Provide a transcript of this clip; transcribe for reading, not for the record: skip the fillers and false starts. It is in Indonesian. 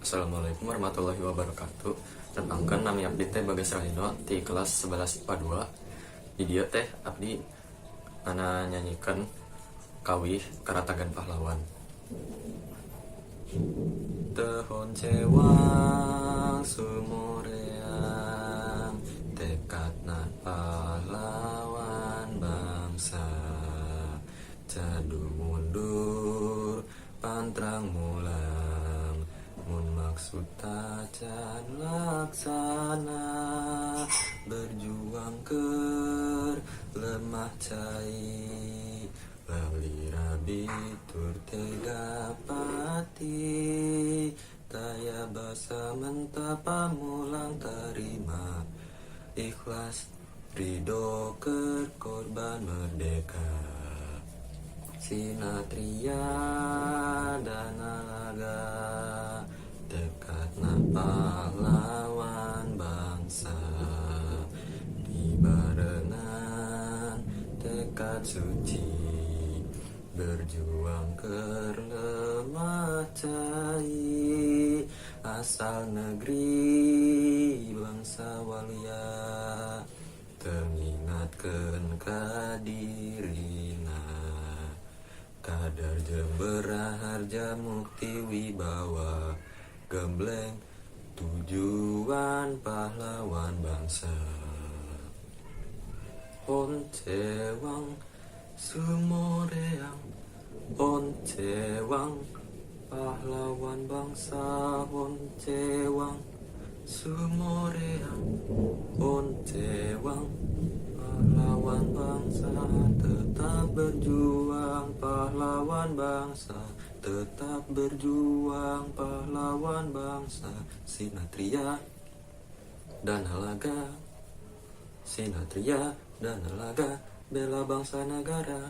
Assalamualaikum warahmatullahi wabarakatuh. Tentangkan nami abdi teh Bagas Rahino di kelas 11 IPA 2. Di dia teh abdi ana nyanyikan kawih Karatagan Pahlawan. Tehon cewang sumureang tekadna pahlawan bangsa. Cadu mundur pantrang mulang mun maksud tacan laksana. Berjuang ker lemah cai lali rabi tur tega pati. Taya basa mentapa mulang tarima ikhlas ridho ker korban merdeka. Sinatria danalaga tekadna pahlawan bangsa. Dibarengan tekad suci berjuang ker lemah cai. Asal negeri bangsa walia tengingatkeun kadirina. Kadar Jember harja mukti wibawa gembleng tujuan pahlawan bangsa. Hon cewang sumoreang, hon cewang pahlawan bangsa. Hon cewang sumoreang, hon cewang pahlawan bangsa. Tetap berjuang pahlawan bangsa, tetap berjuang pahlawan bangsa. Sinatria dan halaga, sinatria dan halaga, bela bangsa negara.